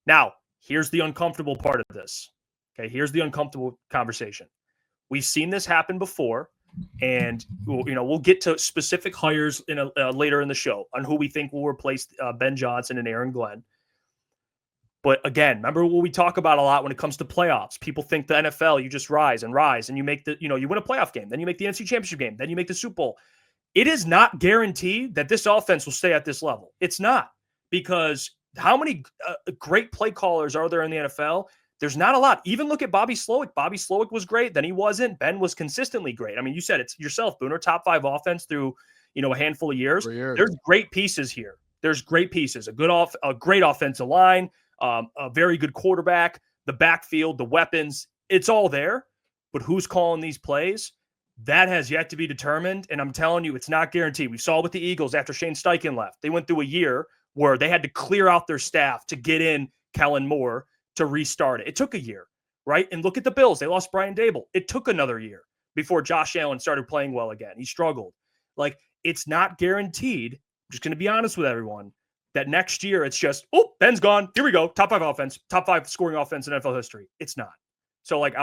Now, here's the uncomfortable part of this. Okay, here's the uncomfortable conversation. We've seen this happen before, and we'll get to specific hires later in the show on who we think will replace Ben Johnson and Aaron Glenn. But again, remember what we talk about a lot when it comes to playoffs. People think the NFL, you just rise, and you make you win a playoff game, then you make the NFC Championship game, then you make the Super Bowl. It is not guaranteed that this offense will stay at this level. It's not, because how many great play callers are there in the NFL? There's not a lot. Even look at Bobby Slowick. Bobby Slowick was great. Then he wasn't. Ben was consistently great. I mean, you said it yourself, Booner, top 5 offense through, a handful of years. There's great pieces here. There's great pieces. A great offensive line, a very good quarterback, the backfield, the weapons. It's all there. But who's calling these plays? That has yet to be determined. And I'm telling you, it's not guaranteed. We saw with the Eagles after Shane Steichen left. They went through a year where they had to clear out their staff to get in Kellen Moore to restart it. It took a year, right? And look at the Bills. They lost Brian Dable. It took another year before Josh Allen started playing well again. He struggled. Like, it's not guaranteed. I'm just going to be honest with everyone that next year it's just, oh, Ben's gone. Here we go. Top 5 offense, top 5 scoring offense in NFL history. It's not. So, like,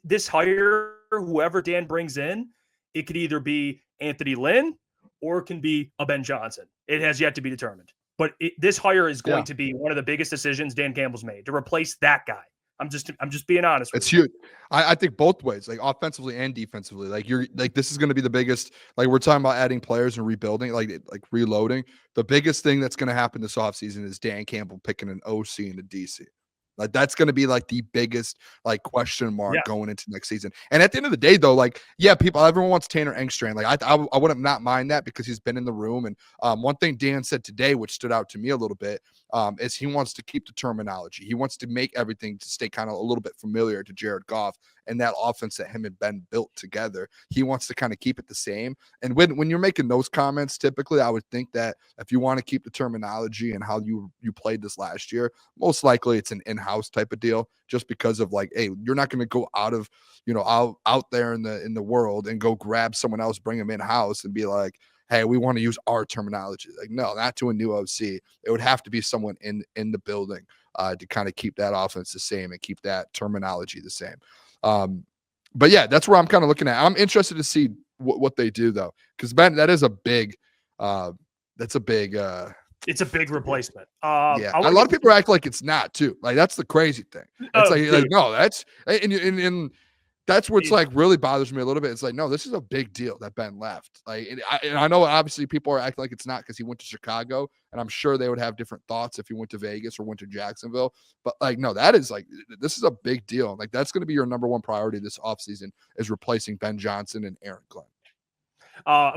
this hire, whoever Dan brings in, it could either be Anthony Lynn or it can be a Ben Johnson. It has yet to be determined. But this hire is going to be one of the biggest decisions Dan Campbell's made, to replace that guy. I'm just being honest with it's you. Huge. I think both ways, like offensively and defensively. Like this is going to be the biggest. Like, we're talking about adding players and rebuilding, like reloading. The biggest thing that's going to happen this offseason is Dan Campbell picking an OC and a DC. Like, that's going to be like the biggest question mark going into next season. And at the end of the day, though, everyone wants Tanner Engstrand. Like, I wouldn't not mind that, because he's been in the room. And one thing Dan said today, which stood out to me a little bit, is he wants to keep the terminology. He wants to make everything to stay kind of a little bit familiar to Jared Goff and that offense that him and Ben built together. He wants to kind of keep it the same. And when you're making those comments, typically I would think that if you want to keep the terminology and how you played this last year, most likely it's an in-house type of deal, just because of hey, you're not going to go out of, out there in the world and go grab someone else, bring them in-house and be like, hey, we want to use our terminology. Like, no, not to a new OC. It would have to be someone in the building to kind of keep that offense the same and keep that terminology the same. But yeah, that's where I'm kind of looking at. I'm interested to see what they do, though, because Ben, that is a big, it's a big replacement. Yeah, a lot of people act like it's not too. Like, that's the crazy thing. It's like no, that's and that's what's really bothers me a little bit. It's like, no, this is a big deal that Ben left. Like, and I know obviously people are acting like it's not because he went to Chicago, and I'm sure they would have different thoughts if he went to Vegas or went to Jacksonville. But no, that is this is a big deal. Like, that's going to be your number one priority this offseason, is replacing Ben Johnson and Aaron Glenn.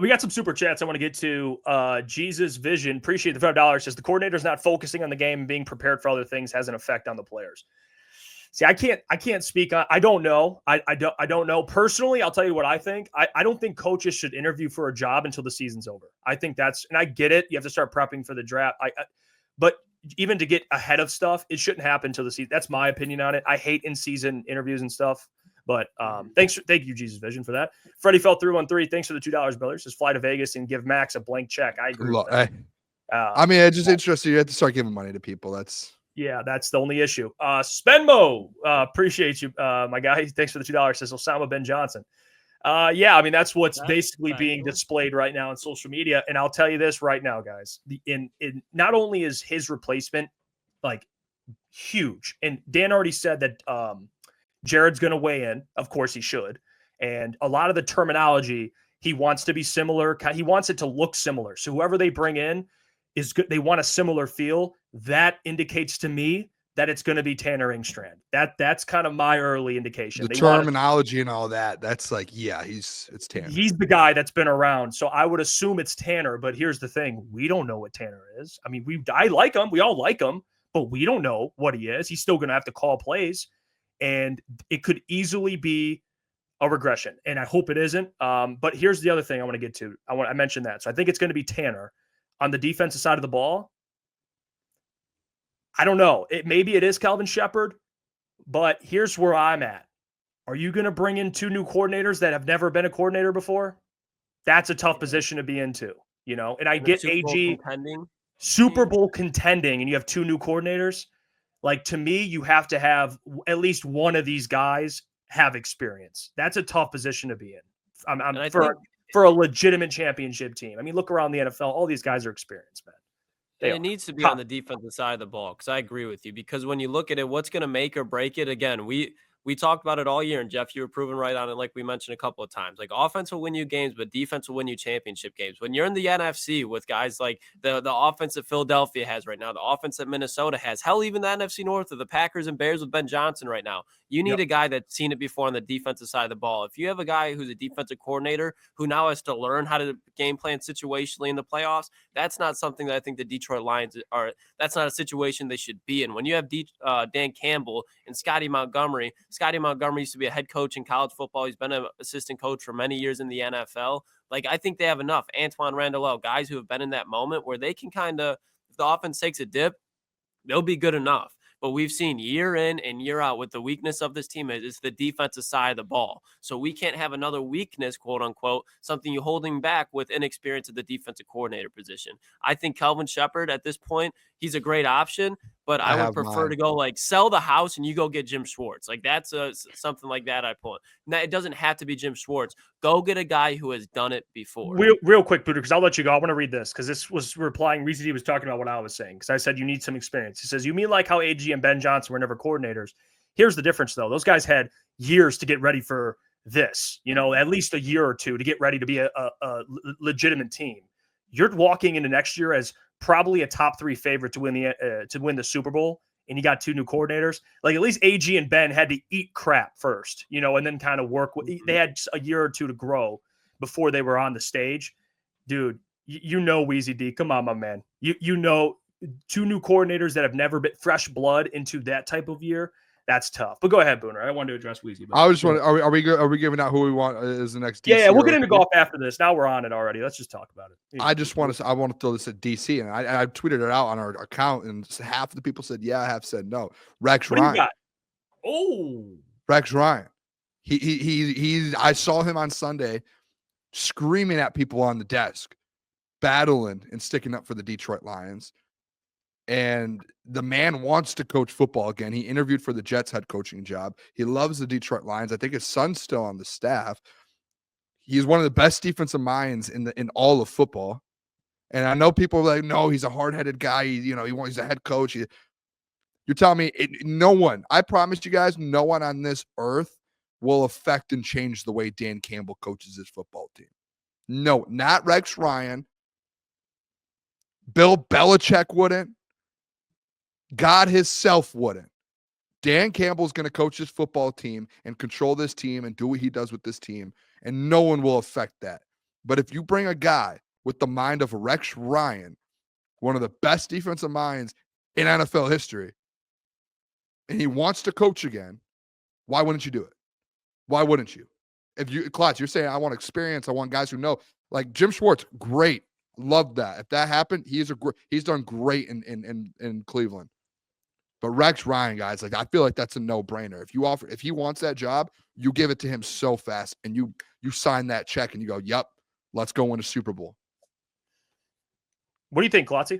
We got some super chats I want to get to. Jesus Vision, appreciate the $5. Says the coordinator's not focusing on the game and being prepared for other things has an effect on the players. See, I can't speak on. I don't know. I don't know personally. I'll tell you what I think. I don't think coaches should interview for a job until the season's over. I think that's, and I get it. You have to start prepping for the draft. But even to get ahead of stuff, it shouldn't happen until the season. That's my opinion on it. I hate in-season interviews and stuff. But thank you, Jesus Vision, for that. Freddie fell through on 3. Thanks for the $2, Billers. Says fly to Vegas and give Max a blank check. I agree with that. I mean, it's just interesting. You have to start giving money to people. That's the only issue. Spenmo, appreciate you, my guy. Thanks for the $2. Says Osama Ben Johnson. I mean, that's what's basically being displayed right now on social media. And I'll tell you this right now, guys. In not only is his replacement huge, and Dan already said that Jared's going to weigh in. Of course he should. And a lot of the terminology, he wants to be similar. He wants it to look similar. So whoever they bring in is good. They want a similar feel. That indicates to me that it's going to be Tanner Engstrand. That's kind of my early indication. The terminology and all that. That's it's Tanner. He's the guy that's been around. So I would assume it's Tanner, but here's the thing. We don't know what Tanner is. I mean, I like him. We all like him, but we don't know what he is. He's still going to have to call plays. And it could easily be a regression, and I hope it isn't. But here's the other thing I want to get to. I mentioned that. So I think it's going to be Tanner on the defensive side of the ball. I don't know. Maybe it is Calvin Shepard, but here's where I'm at. Are you going to bring in 2 new coordinators that have never been a coordinator before? That's a tough position to be into, And I get AG Super Bowl contending, and you have 2 new coordinators. Like, to me, you have to have at least one of these guys have experience. That's a tough position to be in. For a legitimate championship team. I mean, look around the NFL. All these guys are experienced, man. It needs to be on the defensive side of the ball, because I agree with you. Because when you look at it, what's going to make or break it? Again, we talked about it all year, and Jeff, you were proven right on it, like we mentioned a couple of times. Like, offense will win you games, but defense will win you championship games. When you're in the NFC with guys like the offense that Philadelphia has right now, the offense that Minnesota has, hell, even the NFC North of the Packers and Bears with Ben Johnson right now, you need a guy that's seen it before on the defensive side of the ball. If you have a guy who's a defensive coordinator who now has to learn how to game plan situationally in the playoffs, that's not something that I think the Detroit Lions are. That's not a situation they should be in. When you have Dan Campbell and Scotty Montgomery used to be a head coach in college football. He's been an assistant coach for many years in the NFL. Like, I think they have enough. Antoine Randall, guys who have been in that moment where they can kind of, if the offense takes a dip, they'll be good enough. But we've seen year in and year out with the weakness of this team is the defensive side of the ball. So we can't have another weakness, quote unquote, something you're holding back with inexperience at the defensive coordinator position. I think Kelvin Shepard at this point, he's a great option, but I would prefer to go like sell the house and you go get Jim Schwartz. Like, that's something like that I pull. Now, it doesn't have to be Jim Schwartz. Go get a guy who has done it before. Real quick, Booner, because I'll let you go. I want to read this because this was replying. Reezy was talking about what I was saying because I said you need some experience. He says, you mean like how AG and Ben Johnson were never coordinators? Here's the difference, though. Those guys had years to get ready for this, at least a year or two to get ready to be a legitimate team. You're walking into next year as probably a top 3 favorite to win the Super Bowl, and you got 2 new coordinators. Like, at least AG and Ben had to eat crap first, and then kind of work with. They had a year or two to grow before they were on the stage. Dude, Weezy D, come on, my man. 2 new coordinators that have never been fresh blood into that type of year. That's tough. But go ahead, Booner. I wanted to address Weezy. I was just wondering, are we giving out who we want as the next DC? Yeah, we'll get into golf after this. Now we're on it already. Let's just talk about it. I want to throw this at DC, and I tweeted it out on our account, and half of the people said yeah, half said no. Rex Ryan. Rex Ryan. He I saw him on Sunday screaming at people on the desk, battling and sticking up for the Detroit Lions. And the man wants to coach football again. He interviewed for the Jets head coaching job. He loves the Detroit Lions. I think his son's still on the staff. He's one of the best defensive minds in all of football. And I know people are like, no, he's a hard-headed guy. He's a head coach. You're telling me no one, I promise you guys, no one on this earth will affect and change the way Dan Campbell coaches his football team. No, not Rex Ryan. Bill Belichick wouldn't. God himself wouldn't. Dan Campbell's going to coach this football team and control this team and do what he does with this team, and no one will affect that. But if you bring a guy with the mind of Rex Ryan, one of the best defensive minds in NFL history, and he wants to coach again, why wouldn't you do it? Why wouldn't you? Klotz, you're saying I want experience, I want guys who know. Like Jim Schwartz, great. Love that. If that happened, he's done great in Cleveland. But Rex Ryan, guys, like I feel like that's a no-brainer. If he wants that job, you give it to him so fast, and you sign that check, and you go, "Yep, let's go win a Super Bowl." What do you think, Klotzy?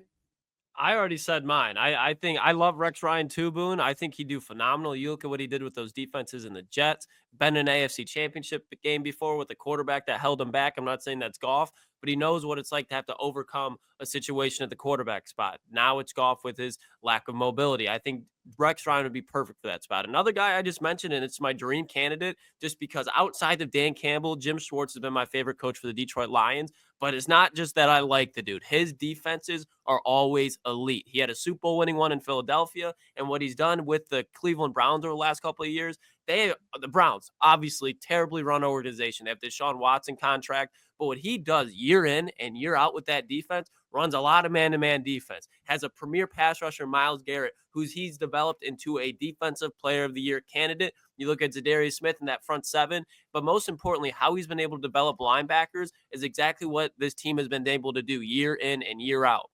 I already said mine. I think I love Rex Ryan too, Boone. I think he'd do phenomenal. You look at what he did with those defenses in the Jets. Been in an AFC championship game before with a quarterback that held him back. I'm not saying that's Goff, but he knows what it's like to have to overcome a situation at the quarterback spot. Now it's Goff with his lack of mobility. I think Rex Ryan would be perfect for that spot. Another guy I just mentioned, and it's my dream candidate, just because outside of Dan Campbell, Jim Schwartz has been my favorite coach for the Detroit Lions. But it's not just that I like the dude. His defenses are always elite. He had a Super Bowl winning one in Philadelphia, and what he's done with the Cleveland Browns over the last couple of years, the Browns, obviously terribly run organization. They have the Deshaun Watson contract, but what he does year in and year out with that defense, runs a lot of man-to-man defense, has a premier pass rusher, Myles Garrett, he's developed into a defensive player of the year candidate. You look at Zadarius Smith in that front seven, but most importantly, how he's been able to develop linebackers is exactly what this team has been able to do year in and year out.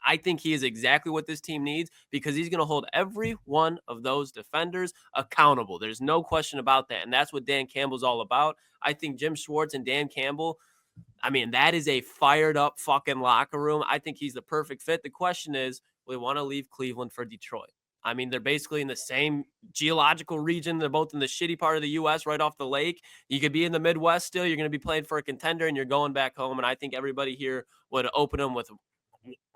I think he is exactly what this team needs because he's going to hold every one of those defenders accountable. There's no question about that, and that's what Dan Campbell's all about. I think Jim Schwartz and Dan Campbell, I mean, that is a fired up fucking locker room. I think he's the perfect fit. The question is, we want to leave Cleveland for Detroit. I mean, they're basically in the same geological region. They're both in the shitty part of the U.S. right off the lake. You could be in the Midwest still. You're going to be playing for a contender, and you're going back home. And I think everybody here would open them with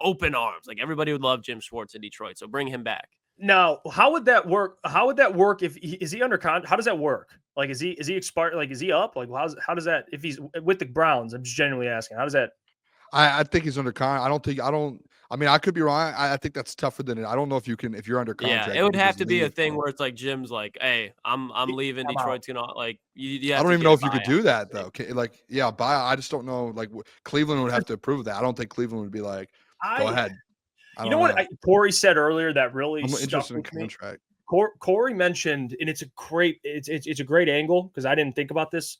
open arms. Like, everybody would love Jim Schwartz in Detroit. So bring him back. Now, how would that work? How would that work if is he under contract? How does that work? Like, is he expired? Like, is he up? Like, how does that, if he's with the Browns? I'm just genuinely asking. How does that? I think he's under contract. I mean, I could be wrong. I think that's tougher than it. I don't know if you're under contract. Yeah, it would have to be a thing where it's like Jim's like, hey, I'm leaving. Detroit's gonna like you. I don't even know if you could do that though. Like, yeah, I just don't know. Like, Cleveland would have to approve that. I don't think Cleveland would be like, go ahead. You know what Corey said earlier that really I'm stuck interested in with me? contract. Corey mentioned, and it's a great angle because I didn't think about this.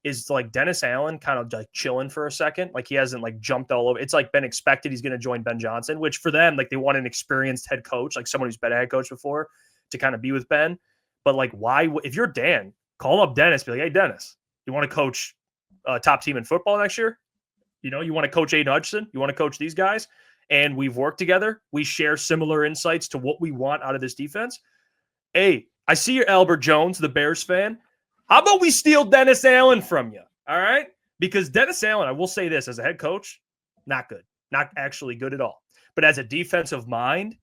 Is like Dennis Allen kind of like chilling for a second, like he hasn't like jumped all over. It's like been expected he's going to join Ben Johnson, which for them, like they want an experienced head coach, like someone who's been a head coach before, to kind of be with Ben. But like, why? If you're Dan, call up Dennis, be like, hey Dennis, you want to coach a top team in football next year? You know, you want to coach Aiden Hutchinson, you want to coach these guys, and we've worked together. We share similar insights to what we want out of this defense. Hey, I see you're Albert Jones, the Bears fan. How about we steal Dennis Allen from you? All right? Because Dennis Allen, I will say this, as a head coach, not good. Not actually good at all. But as a defensive mind,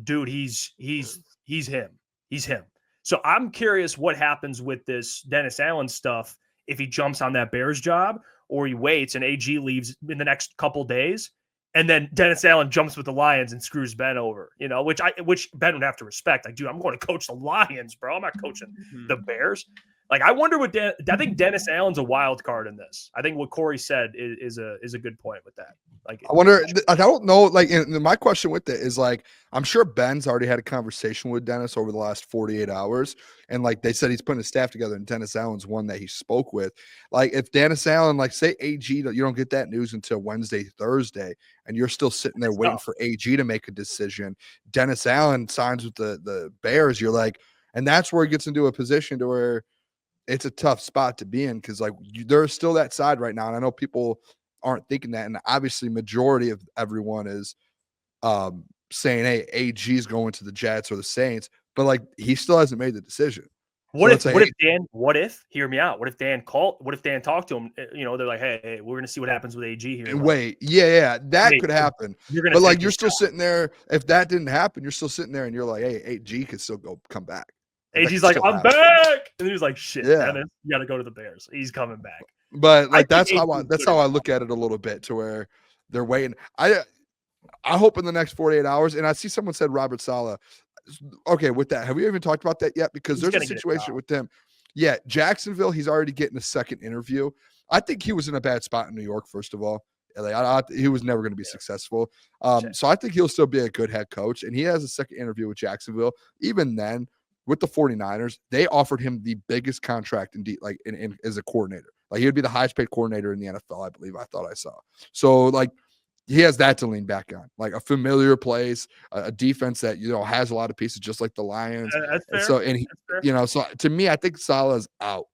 dude, he's him. He's him. So I'm curious what happens with this Dennis Allen stuff if he jumps on that Bears job or he waits and AG leaves in the next couple days. And then Dennis Allen jumps with the Lions and screws Ben over, you know, which Ben would have to respect. Like, dude, I'm going to coach the Lions, bro. I'm not coaching the Bears. Like, I wonder what I think Dennis Allen's a wild card in this. I think what Corey said is a good point with that. Like, I wonder. I don't know. Like, and my question with it is like, I'm sure Ben's already had a conversation with Dennis over the last 48 hours, and like they said, he's putting his staff together, and Dennis Allen's one that he spoke with. Like, if Dennis Allen, like, say AG, you don't get that news until Wednesday, Thursday, and you're still sitting there waiting for AG to make a decision. Dennis Allen signs with the Bears. You're like, and that's where he gets into a position to where it's a tough spot to be in because, like, there's still that side right now. And I know people aren't thinking that. And obviously, majority of everyone is saying, hey, AG's going to the Jets or the Saints. But, like, he still hasn't made the decision. What if hear me out? What if Dan talked to him? You know, they're like, hey, we're going to see what happens with AG here. Wait, yeah, that could happen. But, like, you're still sitting there. If that didn't happen, you're still sitting there and you're like, hey, AG could still come back. AG's like, I'm back. And he was like, shit, Dennis, you got to go to the Bears. He's coming back. But like that's how I look at it a little bit, to where they're waiting. I hope in the next 48 hours, and I see someone said Robert Saleh. Okay, with that, have we even talked about that yet? Because there's a situation with them. Yeah, Jacksonville, he's already getting a second interview. I think he was in a bad spot in New York, first of all. He was never going to be successful. So I think he'll still be a good head coach, and he has a second interview with Jacksonville. Even then, with the 49ers, they offered him the biggest contract in as a coordinator. Like, he would be the highest paid coordinator in the NFL, I believe. I thought I saw. So, like, he has that to lean back on, like a familiar place, a defense that, you know, has a lot of pieces, just like the Lions. That's fair. So to me, I think Saleh's out.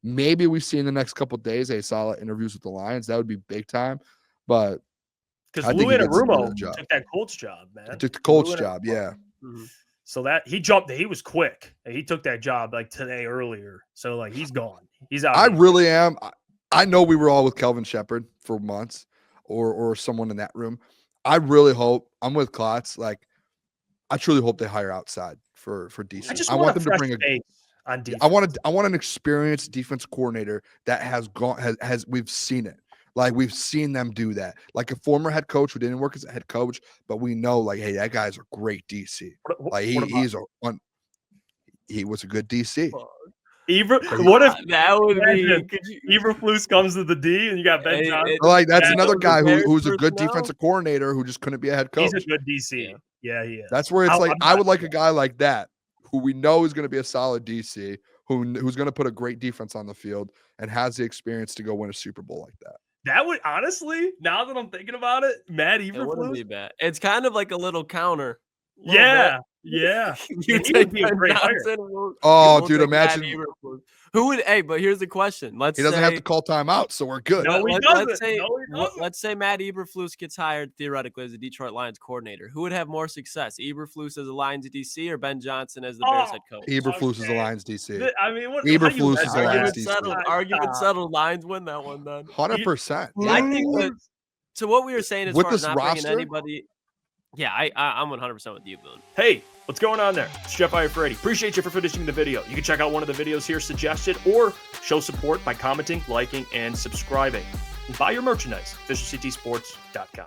Maybe we see in the next couple of days a Saleh interviews with the Lions. That would be big time. But because Lou Anarumo took that Colts job, man. He took the Colts job, yeah. Mm-hmm. So that he was quick. He took that job like today earlier. So like he's gone. He's out. I really am. I know we were all with Kelvin Shepard for months, or someone in that room. I really hope I'm with Klotz. Like, I truly hope they hire outside for DC. I want them to bring on defense. I want an experienced defense coordinator that has we've seen it. Like, we've seen them do that. Like, a former head coach who didn't work as a head coach, but we know, like, hey, that guy's a great DC. Like, he was a good DC. What if that would be Eberflus comes to the D and you got Ben Johnson? Like, that's another guy who's a good defensive coordinator who just couldn't be a head coach. He's a good DC. Yeah, he is. That's where it's I would like a guy like that who we know is going to be a solid DC, who's going to put a great defense on the field and has the experience to go win a Super Bowl like that. That would, honestly, now that I'm thinking about it, Matt Eberflus. It wouldn't be bad. It's kind of like a little counter. Yeah. You take be a great hire. Oh, dude, imagine Eberflus. Who would? Hey, but here's the question. He doesn't have to call timeout, so we're good. No, he doesn't. Let's say Matt Eberflus gets hired theoretically as a Detroit Lions coordinator. Who would have more success, Eberflus as a Lions DC or Ben Johnson as the Bears head coach? Eberflus is the Lions DC. I mean, Eberflus is the Lions DC. Argument settled. Lions win that one then. 100%. I think that, so what we were saying as With far as this not bringing roster? anybody. Yeah, I'm 100% with you, Boone. Hey, what's going on there? It's Jeff Iafrate. Appreciate you for finishing the video. You can check out one of the videos here suggested or show support by commenting, liking, and subscribing. And buy your merchandise, officialctsports.com.